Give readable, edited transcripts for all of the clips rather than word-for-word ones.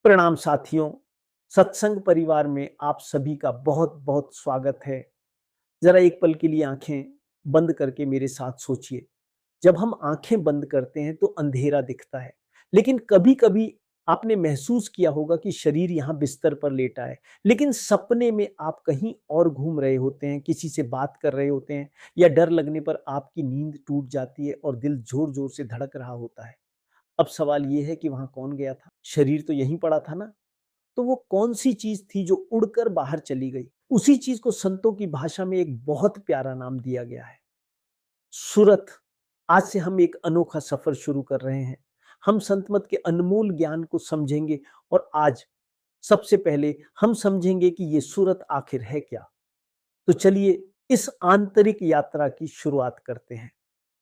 प्रणाम साथियों, सत्संग परिवार में आप सभी का बहुत-बहुत स्वागत है। ज़रा एक पल के लिए आँखें बंद करके मेरे साथ सोचिए। जब हम आँखें बंद करते हैं तो अंधेरा दिखता है, लेकिन कभी-कभी आपने महसूस किया होगा कि शरीर यहाँ बिस्तर पर लेटा है, लेकिन सपने में आप कहीं और घूम रहे होते हैं, किसी से बात कर रहे होते हैं या डर लगने पर आपकी नींद टूट जाती है और दिल ज़ोर-ज़ोर से धड़क रहा होता है। अब सवाल ये है कि वहाँ कौन गया था? शरीर तो यहीं पड़ा था ना? तो वो कौन-सी चीज़ थी जो उड़कर बाहर चली गई? उसी चीज़ को संतों की भाषा में एक बहुत प्यारा नाम दिया गया है, सुरत। आज से हम एक अनोखा सफ़र शुरू कर रहे हैं। हम संत मत के अनमोल ज्ञान को समझेंगे और आज सबसे पहले हम समझेंगे कि ये सुरत आखिर है क्या? तो चलिए इस आंतरिक यात्रा की शुरुआत करते हैं।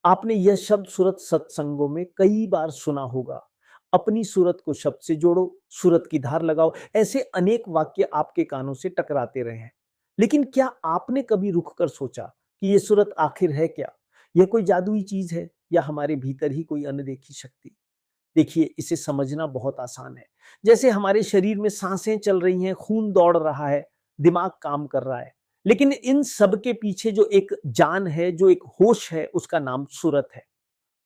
आपने यह शब्द सूरत सत्संगों में कई बार सुना होगा। अपनी सूरत को शब्द से जोड़ो, सूरत की धार लगाओ, ऐसे अनेक वाक्य आपके कानों से टकराते रहे हैं। लेकिन क्या आपने कभी रुक कर सोचा कि ये सूरत आखिर है क्या? यह कोई जादुई चीज है या हमारे भीतर ही कोई अनदेखी शक्ति? देखिए, इसे समझना बहुत आसान है। जैसे हमारे शरीर में सांसें चल रही हैं, खून दौड़ रहा है, दिमाग काम कर रहा है, लेकिन इन सब के पीछे जो एक जान है, जो एक होश है, उसका नाम सूरत है।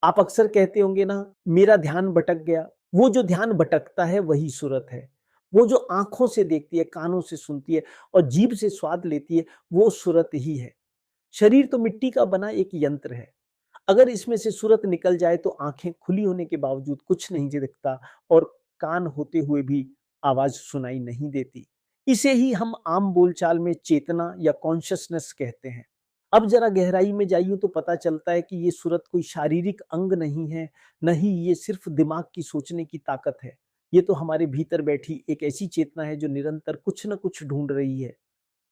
आप अक्सर कहते होंगे ना, मेरा ध्यान भटक गया। वो जो ध्यान भटकता है वही सूरत है। वो जो आंखों से देखती है, कानों से सुनती है और जीभ से स्वाद लेती है, वो सूरत ही है। शरीर तो मिट्टी का बना एक यंत्र है। अगर इसमें से सूरत निकल जाए तो आंखें खुली होने के बावजूद कुछ नहीं दिखता और कान होते हुए भी आवाज सुनाई नहीं देती। इसे ही हम आम बोलचाल में चेतना या कॉन्शियसनेस कहते हैं। अब जरा गहराई में जाइए तो पता चलता है कि ये सूरत कोई शारीरिक अंग नहीं है, नहीं, ये सिर्फ दिमाग की सोचने की ताकत है। ये तो हमारे भीतर बैठी एक ऐसी चेतना है जो निरंतर कुछ न कुछ ढूंढ रही है।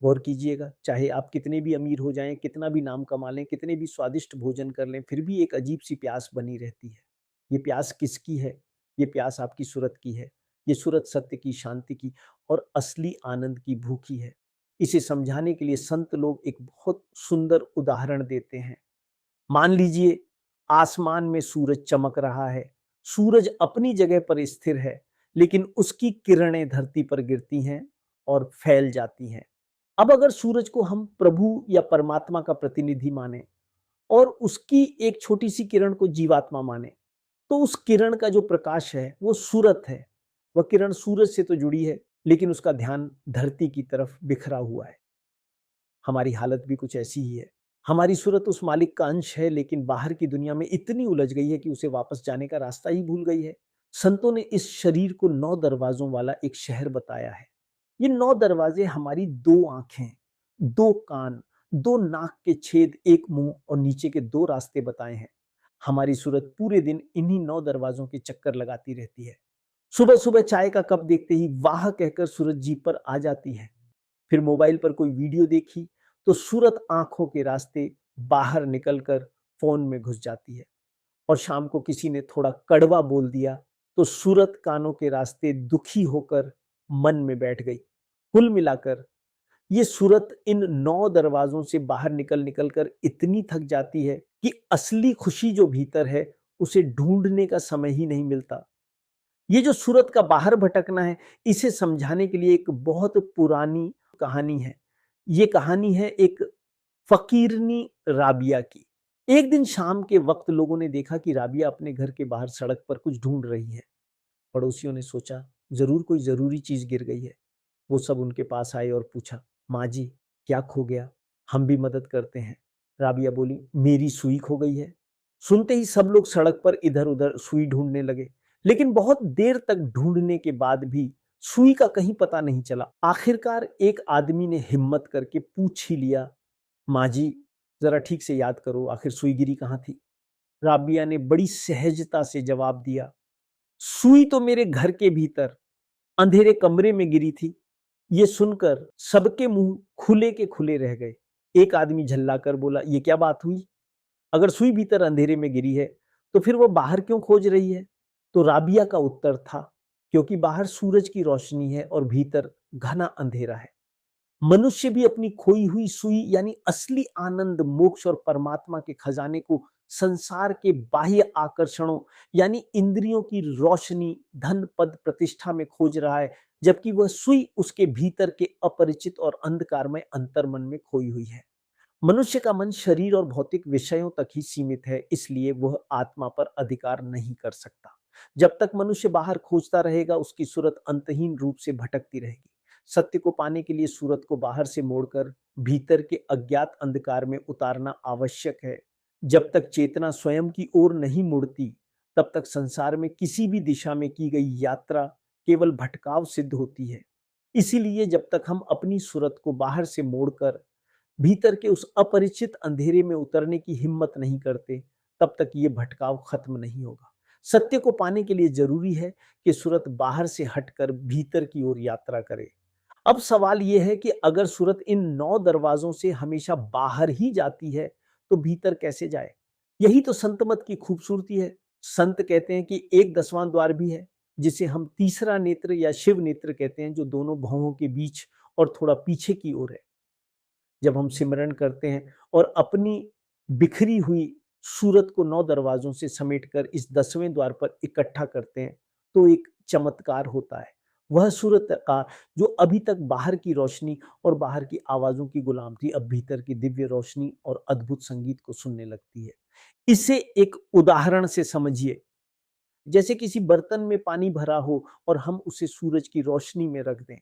गौर कीजिएगा, चाहे आप कितने भी अमीर हो जाएं, कितना भी नाम कमा लें, कितने भी स्वादिष्ट भोजन कर लें, फिर भी एक अजीब सी प्यास बनी रहती है। ये प्यास किसकी है? ये प्यास आपकी सूरत की है। ये सूरत सत्य की, शांति की और असली आनंद की भूखी है। इसे समझाने के लिए संत लोग एक बहुत सुंदर उदाहरण देते हैं। मान लीजिए, आसमान में सूरज चमक रहा है। सूरज अपनी जगह पर स्थिर है, लेकिन उसकी किरणें धरती पर गिरती हैं और फैल जाती हैं। अब अगर सूरज को हम प्रभु या परमात्मा का प्रतिनिधि माने और उसकी एक छोटी सी किरण को जीवात्मा माने, तो उस किरण का जो प्रकाश है वो सूरत है। वह किरण सूरज से तो जुड़ी है, लेकिन उसका ध्यान धरती की तरफ बिखरा हुआ है। हमारी हालत भी कुछ ऐसी ही है। हमारी सूरत उस मालिक का अंश है, लेकिन बाहर की दुनिया में इतनी उलझ गई है कि उसे वापस जाने का रास्ता ही भूल गई है। संतों ने इस शरीर को 9 दरवाजों वाला एक शहर बताया है। ये 9 दरवाजे हमारी 2 आँखें, 2 कान, 2 नाक के छेद, 1 मुँह और नीचे के 2 रास्ते बताए हैं। हमारी सूरत पूरे दिन इन्हीं 9 दरवाजों के चक्कर लगाती रहती है। सुबह-सुबह चाय का कप देखते ही वाह कहकर सूरत जीभ पर आ जाती है। फिर मोबाइल पर कोई वीडियो देखी तो सूरत आंखों के रास्ते बाहर निकलकर फोन में घुस जाती है। और शाम को किसी ने थोड़ा कड़वा बोल दिया तो सूरत कानों के रास्ते दुखी होकर मन में बैठ गई। कुल मिलाकर ये सूरत इन 9 दरवाजों से बाहर निकल निकल कर इतनी थक जाती है कि असली खुशी जो भीतर है उसे ढूंढने का समय ही नहीं मिलता। ये जो सूरत का बाहर भटकना है, इसे समझाने के लिए एक बहुत पुरानी कहानी है। ये कहानी है एक फकीरनी राबिया की। एक दिन शाम के वक्त लोगों ने देखा कि राबिया अपने घर के बाहर सड़क पर कुछ ढूंढ रही है। पड़ोसियों ने सोचा, जरूर कोई जरूरी चीज गिर गई है। वो सब उनके पास आए और पूछा, माँ जी, क्या खो गया? हम भी मदद करते हैं। राबिया बोली, मेरी सुई खो गई है। सुनते ही सब लोग सड़क पर इधर उधर सुई ढूंढने लगे, लेकिन बहुत देर तक ढूंढने के बाद भी सुई का कहीं पता नहीं चला। आखिरकार एक आदमी ने हिम्मत करके पूछ ही लिया, माँ जी, जरा ठीक से याद करो, आखिर सुई गिरी कहाँ थी? राबिया ने बड़ी सहजता से जवाब दिया, सुई तो मेरे घर के भीतर अंधेरे कमरे में गिरी थी। ये सुनकर सबके मुंह खुले के खुले रह गए। एक आदमी झल्लाकर बोला, ये क्या बात हुई? अगर सुई भीतर अंधेरे में गिरी है तो फिर वो बाहर क्यों खोज रही है? तो राबिया का उत्तर था, क्योंकि बाहर सूरज की रोशनी है और भीतर घना अंधेरा है। मनुष्य भी अपनी खोई हुई सुई यानी असली आनंद, मोक्ष और परमात्मा के खजाने को संसार के बाह्य आकर्षणों यानी इंद्रियों की रोशनी, धन, पद, प्रतिष्ठा में खोज रहा है, जबकि वह सुई उसके भीतर के अपरिचित और अंधकारमय अंतर्मन में खोई हुई है। मनुष्य का मन शरीर और भौतिक विषयों तक ही सीमित है, इसलिए वह आत्मा पर अधिकार नहीं कर सकता। जब तक मनुष्य बाहर खोजता रहेगा, उसकी सूरत अंतहीन रूप से भटकती रहेगी। सत्य को पाने के लिए सूरत को बाहर से मोड़कर भीतर के अज्ञात अंधकार में उतारना आवश्यक है। जब तक चेतना स्वयं की ओर नहीं मुड़ती, तब तक संसार में किसी भी दिशा में की गई यात्रा केवल भटकाव सिद्ध होती है। इसीलिए जब तक हम अपनी सूरत को बाहर से मोड़कर भीतर के उस अपरिचित अंधेरे में उतरने की हिम्मत नहीं करते, तब तक ये भटकाव खत्म नहीं होगा। सत्य को पाने के लिए जरूरी है कि सूरत बाहर से हटकर भीतर की ओर यात्रा करे। अब सवाल यह है कि अगर सूरत इन 9 दरवाजों से हमेशा बाहर ही जाती है, तो भीतर कैसे जाए? यही तो संत मत की खूबसूरती है। संत कहते हैं कि एक 10वां द्वार भी है, जिसे हम तीसरा नेत्र या शिव नेत्र कहते हैं, जो दोनों भवों के बीच और थोड़ा पीछे की ओर है। जब हम सिमरन करते हैं और अपनी बिखरी हुई सूरत को 9 दरवाजों से समेटकर इस 10वें द्वार पर इकट्ठा करते हैं, तो एक चमत्कार होता है। वह सूरत का जो अभी तक बाहर की रोशनी और बाहर की आवाजों की गुलाम थी, अब भीतर की दिव्य रोशनी और अद्भुत संगीत को सुनने लगती है। इसे एक उदाहरण से समझिए। जैसे किसी बर्तन में पानी भरा हो और हम उसे सूरज की रोशनी में रख दें।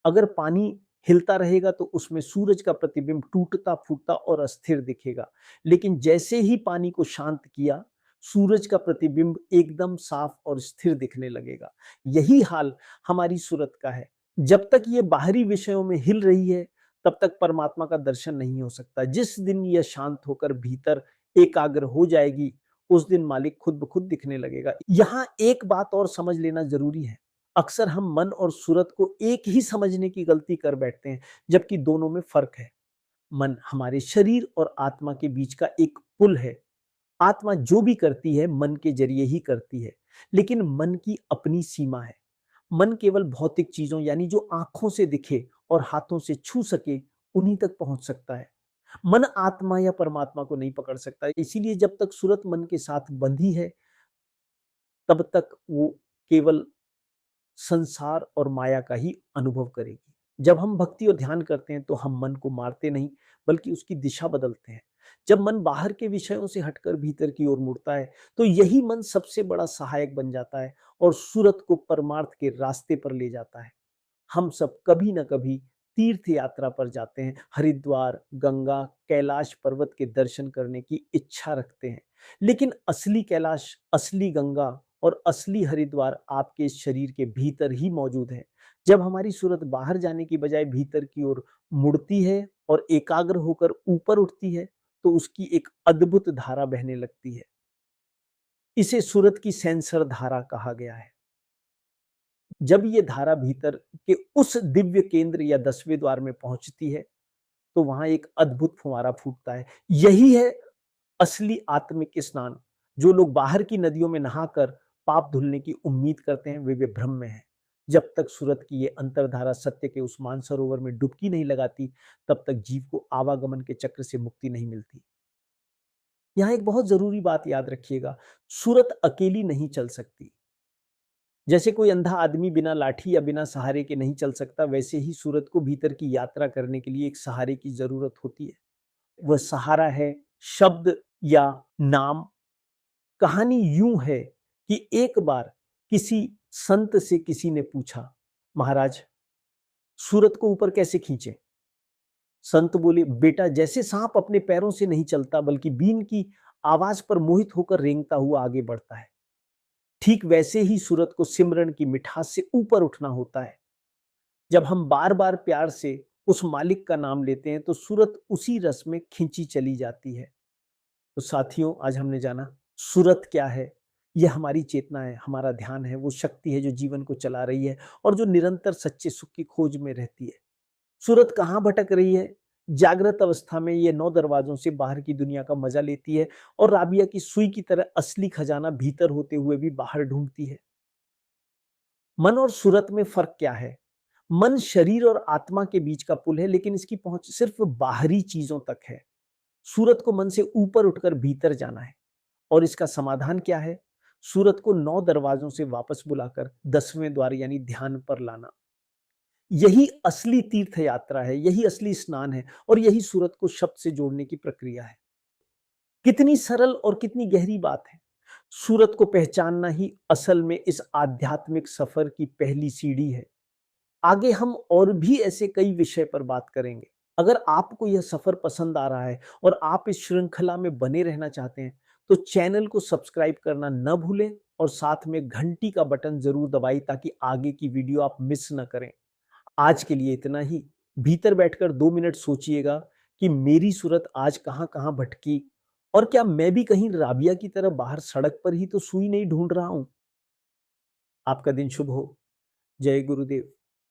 अगर पानी हिलता रहेगा तो उसमें सूरज का प्रतिबिंब टूटता फूटता और अस्थिर दिखेगा, लेकिन जैसे ही पानी को शांत किया, सूरज का प्रतिबिंब एकदम साफ और स्थिर दिखने लगेगा। यही हाल हमारी सूरत का है। जब तक ये बाहरी विषयों में हिल रही है, तब तक परमात्मा का दर्शन नहीं हो सकता। जिस दिन यह शांत होकर भीतर एकाग्र हो जाएगी, उस दिन मालिक खुद ब खुद दिखने लगेगा। यहाँ एक बात और समझ लेना जरूरी है। अक्सर हम मन और सूरत को एक ही समझने की गलती कर बैठते हैं, जबकि दोनों में फर्क है। मन हमारे शरीर और आत्मा के बीच का एक पुल है। आत्मा जो भी करती है, मन के जरिए ही करती है, लेकिन मन की अपनी सीमा है। मन केवल भौतिक चीजों यानी जो आंखों से दिखे और हाथों से छू सके, उन्हीं तक पहुंच सकता है। मन आत्मा या परमात्मा को नहीं पकड़ सकता। इसीलिए जब तक सूरत मन के साथ बंधी है, तब तक वो केवल संसार और माया का ही अनुभव करेगी। जब हम भक्ति और ध्यान करते हैं, तो हम मन को मारते नहीं, बल्कि उसकी दिशा बदलते हैं। जब मन बाहर के विषयों से हटकर भीतर की ओर मुड़ता है, तो यही मन सबसे बड़ा सहायक बन जाता है और सूरत को परमार्थ के रास्ते पर ले जाता है। हम सब कभी न कभी तीर्थ यात्रा पर जाते हैं, हरिद्वार, गंगा, कैलाश पर्वत के दर्शन करने की इच्छा रखते हैं, लेकिन असली कैलाश, असली गंगा और असली हरिद्वार आपके शरीर के भीतर ही मौजूद है। जब हमारी सूरत बाहर जाने की बजाय भीतर की ओर मुड़ती है और एकाग्र होकर ऊपर उठती है, तो उसकी एक अद्भुत धारा बहने लगती है। इसे सूरत की सेंसर धारा कहा गया है। जब ये धारा भीतर के उस दिव्य केंद्र या 10वें द्वार में पहुंचती है, तो वहां एक अद्भुत फुवारा फूटता है। यही है असली आत्मिक स्नान। जो लोग बाहर की नदियों में नहाकर पाप धुलने की उम्मीद करते हैं, वे भ्रम में हैं। जब तक सूरत की ये अंतरधारा सत्य के उस मानसरोवर में डुबकी नहीं लगाती, तब तक जीव को आवागमन के चक्र से मुक्ति नहीं मिलती। यहाँ एक बहुत जरूरी बात याद रखिएगा, सूरत अकेली नहीं चल सकती। जैसे कोई अंधा आदमी बिना लाठी या बिना सहारे के नहीं चल सकता, वैसे ही सूरत को भीतर की यात्रा करने के लिए एक सहारे की जरूरत होती है। वह सहारा है शब्द या नाम। कहानी यूं है कि एक बार किसी संत से किसी ने पूछा, महाराज, सूरत को ऊपर कैसे खींचे? संत बोले, बेटा, जैसे सांप अपने पैरों से नहीं चलता, बल्कि बीन की आवाज पर मोहित होकर रेंगता हुआ आगे बढ़ता है, ठीक वैसे ही सूरत को सिमरन की मिठास से ऊपर उठना होता है। जब हम बार बार प्यार से उस मालिक का नाम लेते हैं, तो सूरत उसी रस में खींची चली जाती है। तो साथियों, आज हमने जाना सूरत क्या है। यह हमारी चेतना है, हमारा ध्यान है, वो शक्ति है जो जीवन को चला रही है और जो निरंतर सच्चे सुख की खोज में रहती है। सूरत कहाँ भटक रही है? जागृत अवस्था में ये 9 दरवाजों से बाहर की दुनिया का मजा लेती है और राबिया की सुई की तरह असली खजाना भीतर होते हुए भी बाहर ढूंढती है। मन और सूरत में फर्क क्या है? मन शरीर और आत्मा के बीच का पुल है, लेकिन इसकी पहुंच सिर्फ बाहरी चीजों तक है। सूरत को मन से ऊपर उठकर भीतर जाना है। और इसका समाधान क्या है? सूरत को 9 दरवाजों से वापस बुलाकर 10वें द्वार यानी ध्यान पर लाना। यही असली तीर्थ यात्रा है, यही असली स्नान है और यही सूरत को शब्द से जोड़ने की प्रक्रिया है। कितनी सरल और कितनी गहरी बात है। सूरत को पहचानना ही असल में इस आध्यात्मिक सफर की पहली सीढ़ी है। आगे हम और भी ऐसे कई विषय पर बात करेंगे। अगर आपको यह सफर पसंद आ रहा है और आप इस श्रृंखला में बने रहना चाहते हैं, तो चैनल को सब्सक्राइब करना न भूलें और साथ में घंटी का बटन जरूर दबाएं ताकि आगे की वीडियो आप मिस न करें। आज के लिए इतना ही। भीतर बैठकर 2 मिनट सोचिएगा कि मेरी सूरत आज कहाँ-कहाँ भटकी और क्या मैं भी कहीं राबिया की तरह बाहर सड़क पर ही तो सुई नहीं ढूंढ रहा हूं। आपका दिन शुभ हो। जय गुरुदेव।